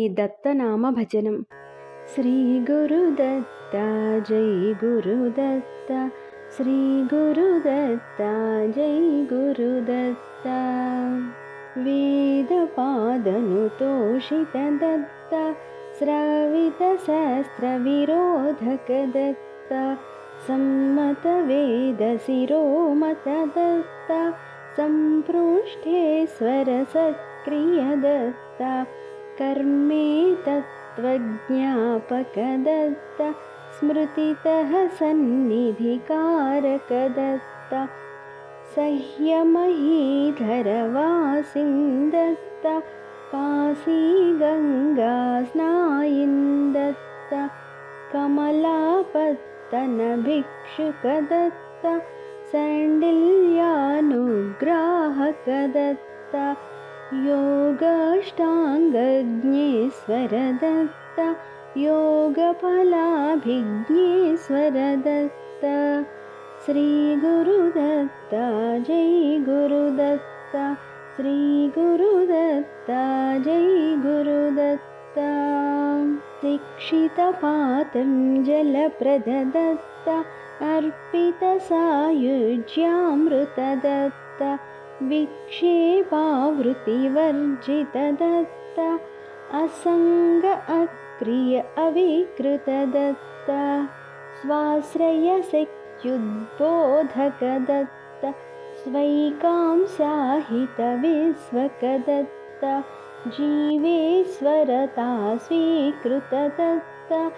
श्रीदत्तनामभजनं। श्रीगुरुदत्ता जय गुरुदत्ता, श्रीगुरुदत्ता जय गुरुदत्ता। वेदपादनुतोषितदत्ता, श्रावितशास्त्रविरोधकदत्ता, सम्मतवेदशिरोमतदत्ता, सम्पृष्ठेश्वरसत्क्रियदत्ता, कर्मेतत्त्वज्ञापकदत्ता, स्मृतितः सन्निधिकारकदत्ता, सह्यमहीधरवासिन्दत्ता, काशीगङ्गास्नायिन्दत्ता, कमलापत्तनभिक्षुकदत्ता, सैण्डिल्यानुग्राहकदत्ता, योगाष्टाङ्गज्ञेश्वरदत्ता, योगफलाभिज्ञेश्वरदत्ता। श्रीगुरुदत्ता जय गुरुदत्ता, श्रीगुरुदत्ता जय गुरुदत्ता। दीक्षितपातञ्जलप्रददत्ता, अर्पितसायुज्यामृतदत्ता, विक्षेपावृत्तिवर्जितदत्ता, असङ्ग अक्रिय अविकृतदत्ता, स्वाश्रयशक्त्युद्बोधकदत्ता, स्वैकांसाहितविश्वकदत्ता, जीवेश्वरता स्वीकृतदत्ता,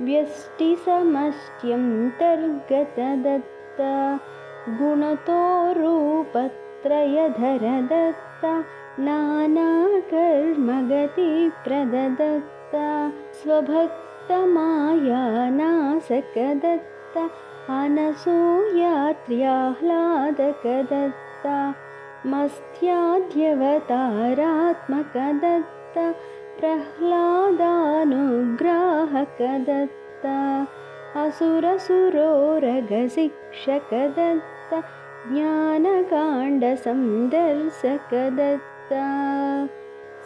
व्यष्टिसमष्ट्यन्तर्गतदत्ता, गुणतो रूपत्रयधरदत्ता, नानाकर्मगतिप्रददत्ता, स्वभक्तमायानाशकदत्ता, अनसूयात्र्याह्लादकदत्ता, मस्त्याद्यवतारात्मकदत्ता, प्रह्लादानुग्राहकदत्ता, असुरसुरोरगशिक्षकदत्ता, ज्ञानकाण्डसंदर्शकदत्ता।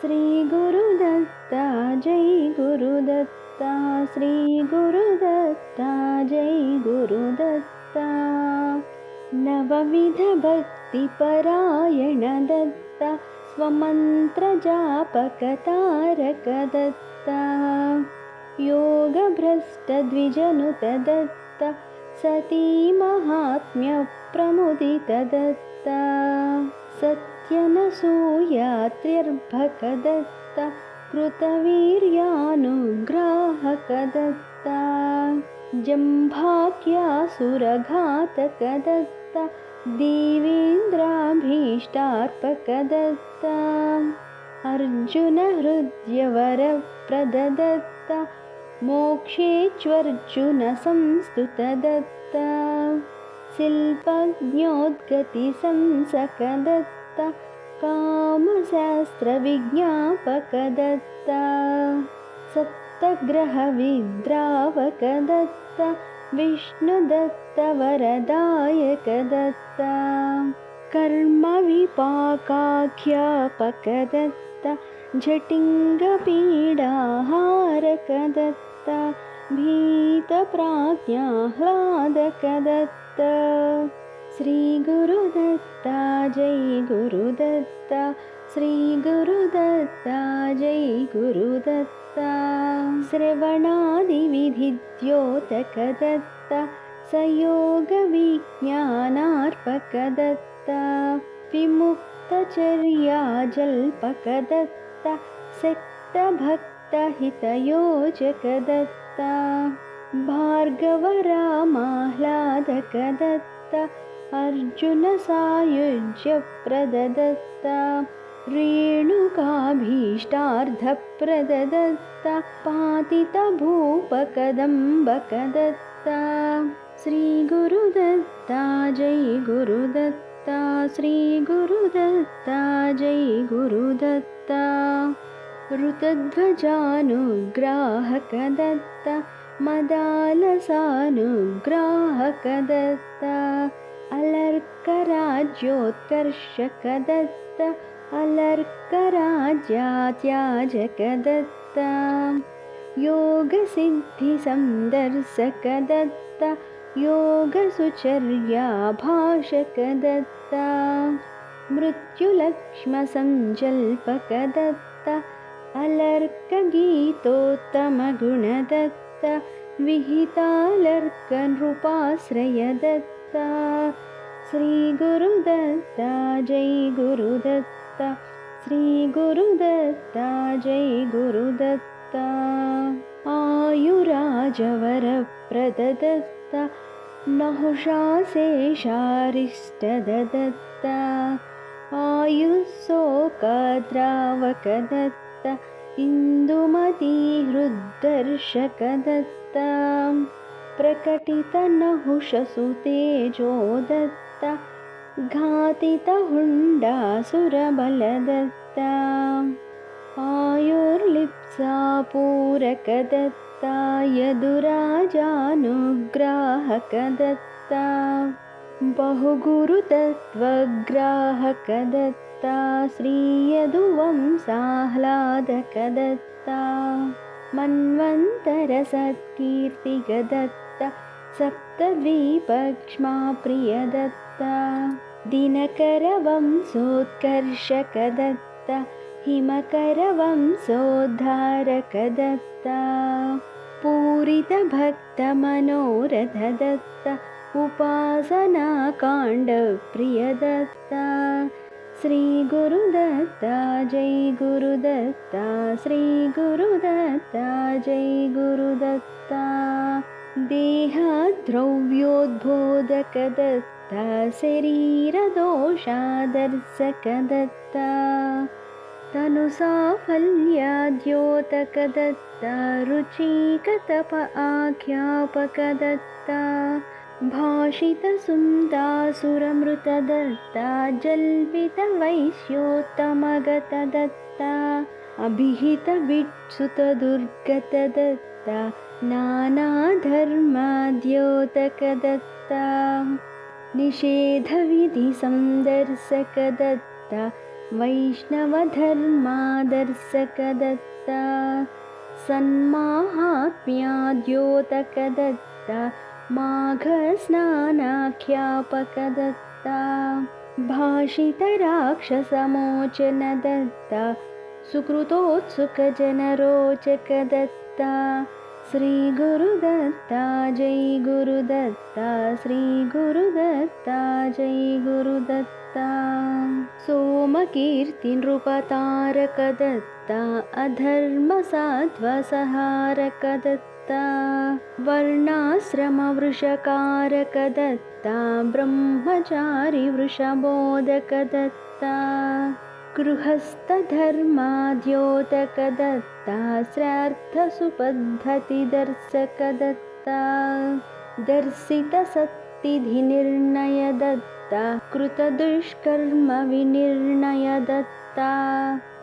श्रीगुरुदत्ता जय गुरुदत्ता, श्रीगुरुदत्ता जय गुरुदत्ता। नवविधभक्तिपरायणदत्ता, स्वमन्त्रजापकतारकदत्ता, योगभ्रष्टद्विजनुतदत्ता, सतीमाहात्म्यप्रमुदितदत्ता, सत्यनसूयात्र्यर्भकदत्ता, कृतवीर्यानुग्राहकदत्ता, जम्भाख्यासुरघातकदत्ता, देवेन्द्राभीष्टार्पकदत्ता, अर्जुनहृद्यवरप्रददत्ता, मोक्षेष्वर्जुनसंस्तुतदत्ता, शिल्पज्ञोद्गतिसंसकदत्ता, कामशास्त्रविज्ञापकदत्ता, सप्तग्रहविद्रावकदत्ता, विष्णुदत्तवरदायकदत्ता, कर्मविपाकाख्यापकदत्ता, झटिङ्गपीडाहारकदत्ता, भीतप्राज्ञाह्लादकदत्ता। श्रीगुरुदत्ता जय गुरुदत्ता, श्रीगुरुदत्ता जय गुरुदत्ता। श्रवणादिविधिद्योतकदत्ता, सयोगविज्ञानार्पकदत्ता, विमुक्तचर्याजल्पकदत्ता, सक्तभक्तहितयोजकदत्ता, भार्गवरामाह्लादकदत्ता, अर्जुनसायुज्यप्रददत्ता, रेणुकाभीष्टार्थप्रददत्ता, पातितभूपकदम्बकदत्ता। श्रीगुरुदत्ता जय गुरुदत्ता, श्रीगुरुदत्ता जय गुरुदत्ता। ऋतध्वजानुग्राहकदत्ता, मदालसानुग्राहकदत्ता, अलर्कराज्योत्कर्षकदत्ता, अलर्कराज्यात्याजकदत्ता, दत्ता योगसिद्धिसंदर्शकदत्ता योगसुचर्याभाषकदत्ता मृत्युलक्ष्मसञ्जल्पकदत्ता अलर्कगीतोत्तमगुणदत्ता विहितालर्कनृपाश्रयदत्ता श्रीगुरुदत्ता जय गुरुदत्ता श्रीगुरुदत्ता जय गुरुदत्ता आयुराजवरप्रददत्ता नहुषाशेषारिष्टदत्ता आयुःशोकद्रावकदत्ता इन्दुमतीहृद्दर्शकदत्ता प्रकटितनहुषसुतेजो दत्ता घातितहुण्डासुरबलदत्ता आयुर्लिप्सापूरकदत्ता यदुराजानुग्राहकदत्ता बहुगुरुतत्त्वग्राहकदत्ता श्रीयदुवंसाह्लादकदत्ता मन्वन्तरसत्कीर्तिगदत्ता सप्तद्वीपक्ष्माप्रियदत्ता दिनकरवंशोत्कर्षकदत्ता हिमकरवंशोद्धारकदत्ता पूरितभक्तमनोरथदत्ता उपासनाकाण्डप्रियदत्ता श्रीगुरुदत्ता जय गुरुदत्ता श्रीगुरुदत्ता जय गुरुदत्ता देहद्रव्योद्बोधकदत्ता शरीरदोषादर्शकदत्ता तनुसाफल्याद्योतकदत्ता रुचिकतप आख्यापकदत्ता भाषितसुन्दासुरमृतदत्ता जल्पितवैश्योत्तमगतदत्ता अभिहितविट्सुतदुर्गतदत्ता नानाधर्माद्योतकदत्ता निषेधविधिसंदर्शकदत्ता वैष्णवधर्मादर्शकदत्ता सन्माहात्म्याद्योतकदत्ता माघस्नानाख्यापकदत्ता भाषितराक्षसमोचनदत्ता सुकृतोत्सुकजनरोचकदत्ता श्रीगुरुदत्ता जय गुरुदत्ता श्रीगुरुदत्ता जय गुरुदत्ता सोमकीर्तिनृपतारकदत्ता अधर्मसाध्वसहारकदत्ता वर्णाश्रमवृषकारकदत्ता ब्रह्मचारिवृषबोधकदत्ता गृहस्थधर्माद्योतकदत्ता श्रार्थसुपद्धतिदर्शकदत्ता दर्शितसत्तिधिनिर्णयदत्ता कृतदुष्कर्मविनिर्णयदत्ता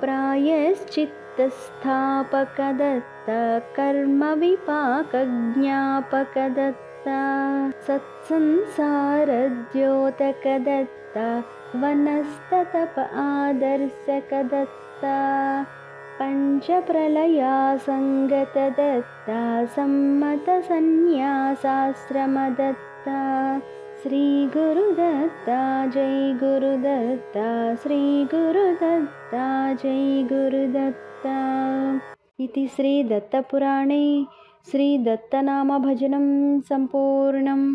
प्रायश्चित्तस्थापकदत्ता कर्मविपाकज्ञापकदत्ता सत्संसारद्योतकदत्ता वनस्ततप आदर्शकदत्ता पञ्चप्रलयासङ्गतदत्ता सम्मतसन्न्यासाश्रमदत्ता श्रीगुरुदत्ता जय गुरुदत्ता श्रीगुरुदत्ता जय गुरुदत्ता इति श्रीदत्तपुराणे श्रीदत्तनामभजनं सम्पूर्णम्।